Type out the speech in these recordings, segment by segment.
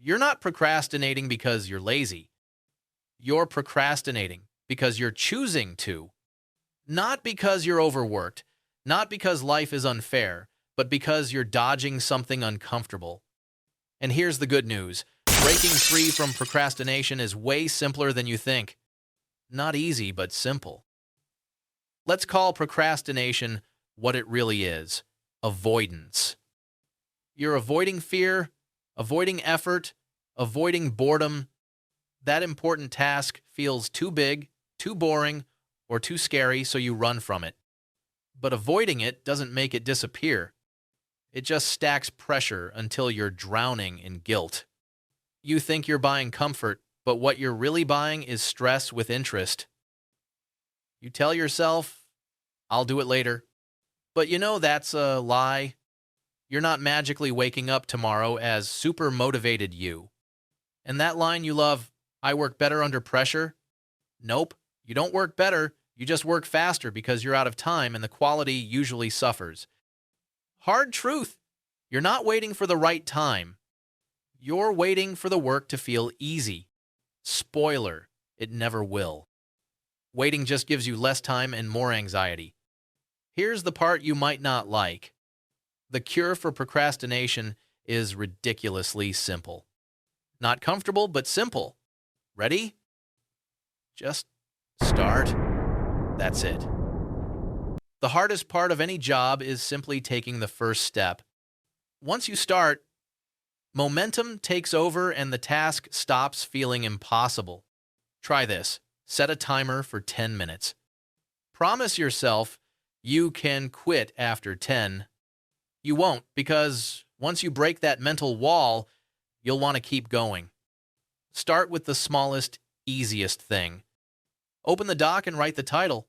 You're not procrastinating because you're lazy. You're procrastinating because you're choosing to. Not because you're overworked, not because life is unfair, but because you're dodging something uncomfortable. And here's the good news. Breaking free from procrastination is way simpler than you think. Not easy, but simple. Let's call procrastination what it really is: avoidance. You're avoiding fear, avoiding effort, avoiding boredom. That important task feels too big, too boring, or too scary, so you run from it. But avoiding it doesn't make it disappear. It just stacks pressure until you're drowning in guilt. You think you're buying comfort, but what you're really buying is stress with interest. You tell yourself, I'll do it later. But you know that's a lie. You're not magically waking up tomorrow as super motivated you. And that line you love, I work better under pressure? Nope, you don't work better. You just work faster because you're out of time and the quality usually suffers. Hard truth. You're not waiting for the right time. You're waiting for the work to feel easy. Spoiler, it never will. Waiting just gives you less time and more anxiety. Here's the part you might not like. The cure for procrastination is ridiculously simple. Not comfortable, but simple. Ready? Just start. That's it. The hardest part of any job is simply taking the first step. Once you start, momentum takes over and the task stops feeling impossible. Try this. Set a timer for 10 minutes. Promise yourself you can quit after 10. You won't, because once you break that mental wall, you'll want to keep going. Start with the smallest, easiest thing. Open the doc and write the title.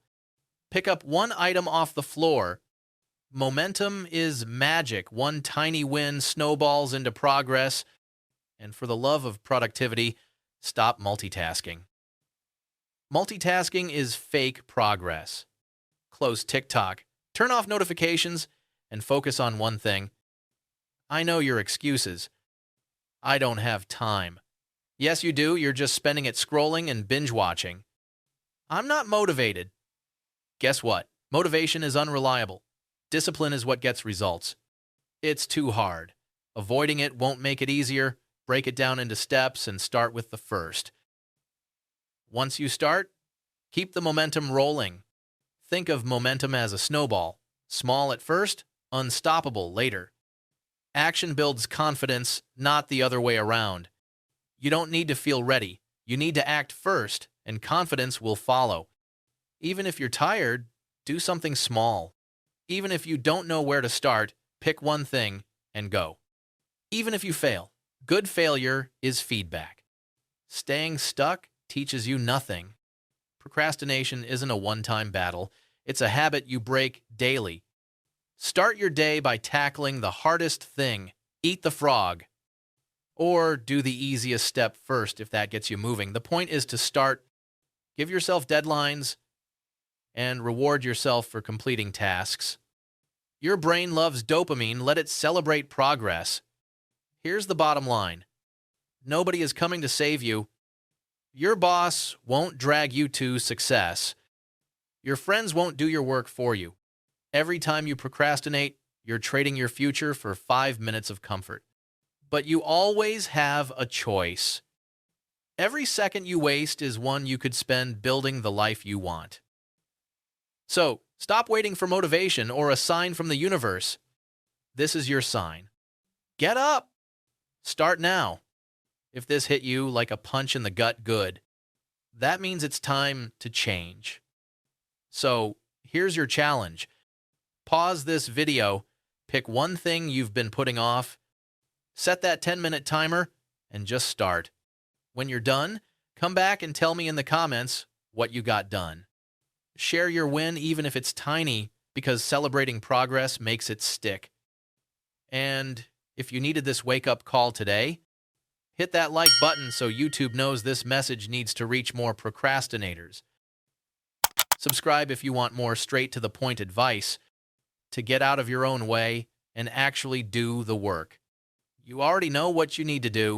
Pick up one item off the floor. Momentum is magic. One tiny win snowballs into progress. And for the love of productivity, stop multitasking. Multitasking is fake progress. Close TikTok, turn off notifications, and focus on one thing. I know your excuses. I don't have time. Yes, you do. You're just spending it scrolling and binge watching. I'm not motivated. Guess what? Motivation is unreliable. Discipline is what gets results. It's too hard. Avoiding it won't make it easier. Break it down into steps and start with the first. Once you start, keep the momentum rolling. Think of momentum as a snowball. Small at first, unstoppable later. Action builds confidence, not the other way around. You don't need to feel ready. You need to act first, and confidence will follow. Even if you're tired, do something small. Even if you don't know where to start, pick one thing and go. Even if you fail, good failure is feedback. Staying stuck teaches you nothing. Procrastination isn't a one-time battle. It's a habit you break daily. Start your day by tackling the hardest thing. Eat the frog. Or do the easiest step first if that gets you moving. The point is to start. Give yourself deadlines and reward yourself for completing tasks. Your brain loves dopamine. Let it celebrate progress. Here's the bottom line. Nobody is coming to save you. Your boss won't drag you to success. Your friends won't do your work for you. Every time you procrastinate, you're trading your future for 5 minutes of comfort. But you always have a choice. Every second you waste is one you could spend building the life you want. So, stop waiting for motivation or a sign from the universe. This is your sign. Get up! Start now. If this hit you like a punch in the gut, good. That means it's time to change. So, here's your challenge. Pause this video, pick one thing you've been putting off, set that 10-minute timer, and just start. When you're done, come back and tell me in the comments what you got done. Share your win even if it's tiny, because celebrating progress makes it stick. And if you needed this wake-up call today, hit that like button so YouTube knows this message needs to reach more procrastinators. Subscribe if you want more straight-to-the-point advice to get out of your own way and actually do the work. You already know what you need to do.